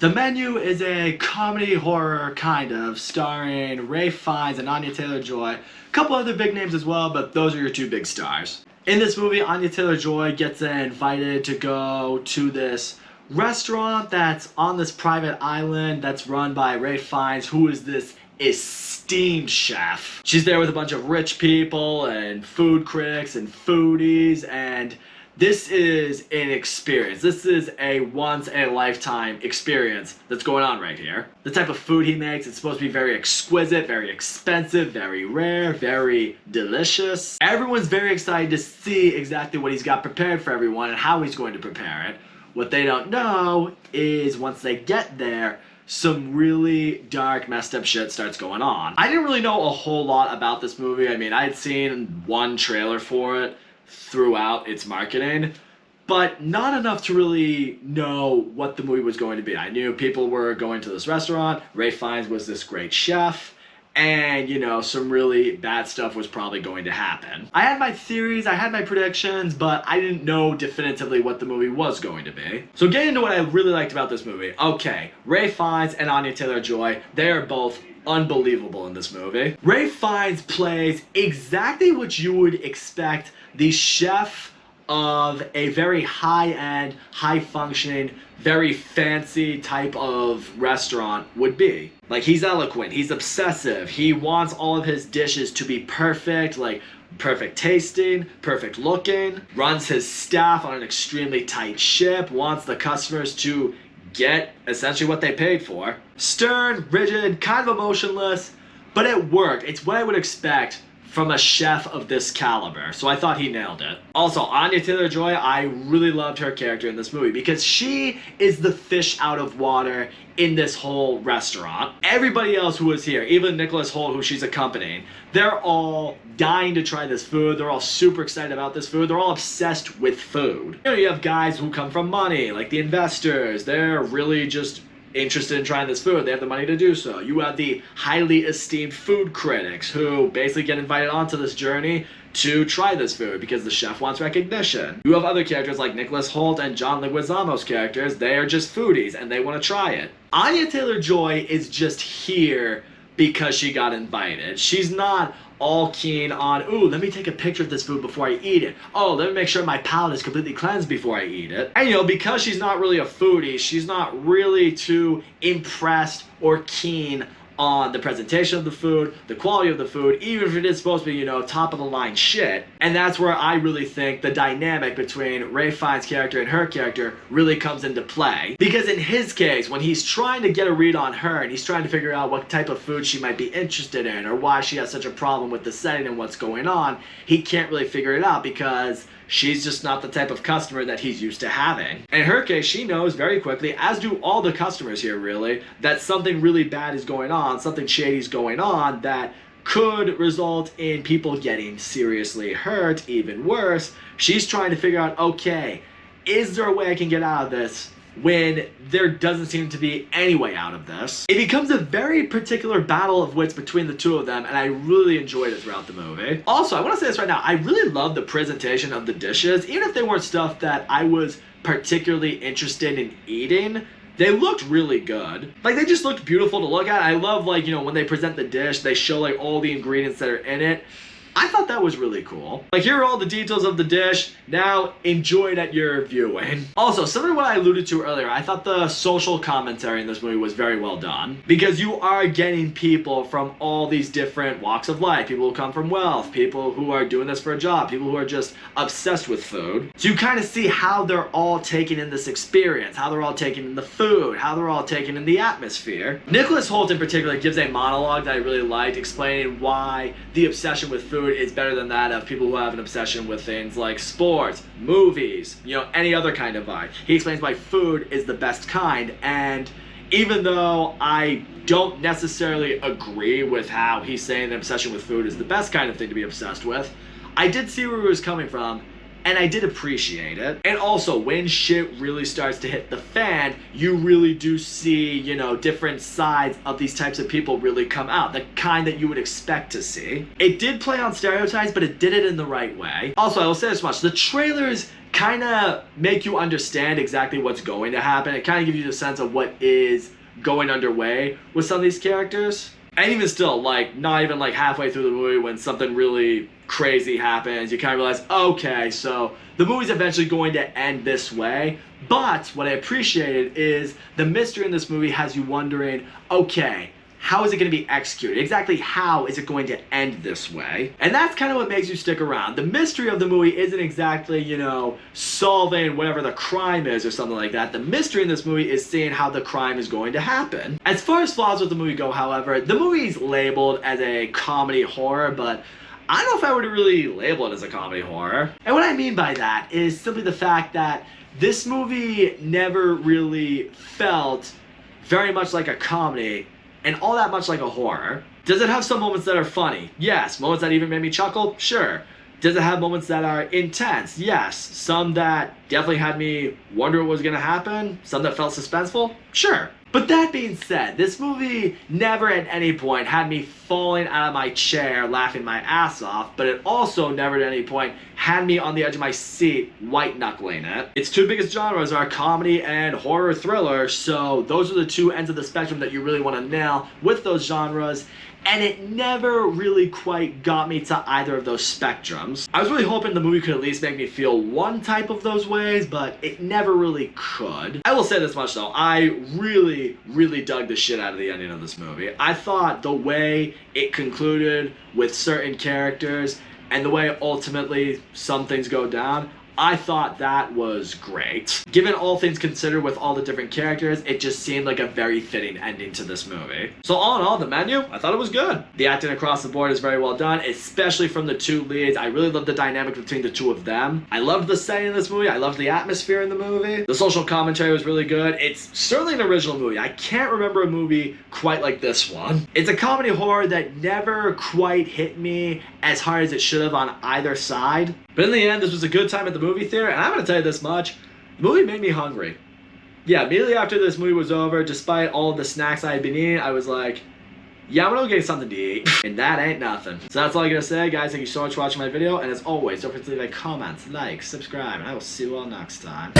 The Menu is a comedy horror kind of, starring Ralph Fiennes and Anya Taylor-Joy. A couple other big names as well, but those are your two big stars. In this movie, Anya Taylor-Joy gets invited to go to this restaurant that's on this private island that's run by Ralph Fiennes, who is this esteemed chef. She's there with a bunch of rich people and food critics and foodies, and this is an experience. This is a once-in-a-lifetime experience that's going on right here. The type of food he makes, it's supposed to be very exquisite, very expensive, very rare, very delicious. Everyone's very excited to see exactly what he's got prepared for everyone and how he's going to prepare it. What they don't know is once they get there, some really dark, messed up shit starts going on. I didn't really know a whole lot about this movie. I mean, I had seen one trailer for it throughout its marketing, but not enough to really know what the movie was going to be. I knew people were going to this restaurant, Ralph Fiennes was this great chef, and, you know, some really bad stuff was probably going to happen. I had my theories, I had my predictions, but I didn't know definitively what the movie was going to be. So getting into what I really liked about this movie. Okay, Ralph Fiennes and Anya Taylor-Joy, they are both unbelievable in this movie. Ralph Fiennes plays exactly what you would expect the chef of a very high-end, high-functioning, very fancy type of restaurant would be. Like, he's eloquent, he's obsessive, he wants all of his dishes to be perfect, like perfect tasting, perfect looking, runs his staff on an extremely tight ship, wants the customers to get essentially what they paid for. Stern, rigid, kind of emotionless, but it worked. It's what I would expect from a chef of this caliber, so I thought he nailed it. Also, Anya Taylor-Joy, I really loved her character in this movie because she is the fish out of water in this whole restaurant. Everybody else who was here, even Nicholas Hoult, who she's accompanying, they're all dying to try this food. They're all super excited about this food. They're all obsessed with food. You know, you have guys who come from money, like the investors. They're really just interested in trying this food. They have the money to do so. You have the highly esteemed food critics who basically get invited onto this journey to try this food because the chef wants recognition. You have other characters like Nicholas Hoult and John Leguizamo's characters. They are just foodies and they want to try it. Anya Taylor-Joy is just here because she got invited. She's not all keen on, ooh, let me take a picture of this food before I eat it. Oh, let me make sure my palate is completely cleansed before I eat it. And, you know, because she's not really a foodie, she's not really too impressed or keen on the presentation of the food, the quality of the food, even if it is supposed to be, you know, top of the line shit. And that's where I really think the dynamic between Ralph Fiennes' character and her character really comes into play. Because in his case, when he's trying to get a read on her and he's trying to figure out what type of food she might be interested in or why she has such a problem with the setting and what's going on, he can't really figure it out because she's just not the type of customer that he's used to having. In her case, she knows very quickly, as do all the customers here really, that something really bad is going on, something shady is going on that could result in people getting seriously hurt, even worse. She's trying to figure out, okay, is there a way I can get out of this when there doesn't seem to be any way out of this? It becomes a very particular battle of wits between the two of them, and I really enjoyed it throughout the movie. Also, I want to say this right now, I really love the presentation of the dishes, even if they weren't stuff that I was particularly interested in eating. They looked really good. Like, they just looked beautiful to look at. I love, like, you know, when they present the dish, they show, like, all the ingredients that are in it. I thought that was really cool. Like, here are all the details of the dish. Now, enjoy it at your viewing. Also, similar to what I alluded to earlier, I thought the social commentary in this movie was very well done. Because you are getting people from all these different walks of life. People who come from wealth, people who are doing this for a job, people who are just obsessed with food. So you kind of see how they're all taking in this experience, how they're all taking in the food, how they're all taking in the atmosphere. Nicholas Hoult in particular gives a monologue that I really liked, explaining why the obsession with food is better than that of people who have an obsession with things like sports, movies, you know, any other kind of art. He explains why food is the best kind, and even though I don't necessarily agree with how he's saying an obsession with food is the best kind of thing to be obsessed with, I did see where he was coming from, and I did appreciate it. And also, when shit really starts to hit the fan, you really do see, you know, different sides of these types of people really come out, the kind that you would expect to see. It did play on stereotypes, but it did it in the right way. Also, I will say this much, the trailers kind of make you understand exactly what's going to happen. It kind of gives you the sense of what is going underway with some of these characters. And even still, like, not even like halfway through the movie when something really crazy happens, you kind of realize, okay, so the movie's eventually going to end this way. But what I appreciated is the mystery in this movie has you wondering, okay, how is it going to be executed? Exactly how is it going to end this way? And that's kind of what makes you stick around. The mystery of the movie isn't exactly, you know, solving whatever the crime is or something like that. The mystery in this movie is seeing how the crime is going to happen. As far as flaws with the movie go, however, the movie's labeled as a comedy horror, but I don't know if I would really label it as a comedy horror. And what I mean by that is simply the fact that this movie never really felt very much like a comedy and all that much like a horror. Does it have some moments that are funny? Yes. Moments that even made me chuckle? Sure. Does it have moments that are intense? Yes. Some that definitely had me wonder what was going to happen? Some that felt suspenseful? Sure. But that being said, this movie never at any point had me falling out of my chair laughing my ass off, but it also never at any point had me on the edge of my seat white-knuckling it. Its two biggest genres are comedy and horror thriller, so those are the two ends of the spectrum that you really want to nail with those genres, and it never really quite got me to either of those spectrums. I was really hoping the movie could at least make me feel one type of those ways, but it never really could. I will say this much though, I really dug the shit out of the ending of this movie. I thought the way it concluded with certain characters and the way ultimately some things go down, I thought that was great. Given all things considered with all the different characters, it just seemed like a very fitting ending to this movie. So all in all, the menu, I thought it was good. The acting across the board is very well done, especially from the two leads. I really loved the dynamic between the two of them. I loved the setting in this movie. I loved the atmosphere in the movie. The social commentary was really good. It's certainly an original movie. I can't remember a movie quite like this one. It's a comedy horror that never quite hit me as hard as it should have on either side. But in the end, this was a good time at the movie theater, and I'm going to tell you this much, the movie made me hungry. Yeah, immediately after this movie was over, despite all of the snacks I had been eating, I was like, yeah, I'm going to go get something to eat. And that ain't nothing. So that's all I'm going to say, guys. Thank you so much for watching my video, and as always, don't forget to leave a comment, like, subscribe, and I will see you all next time.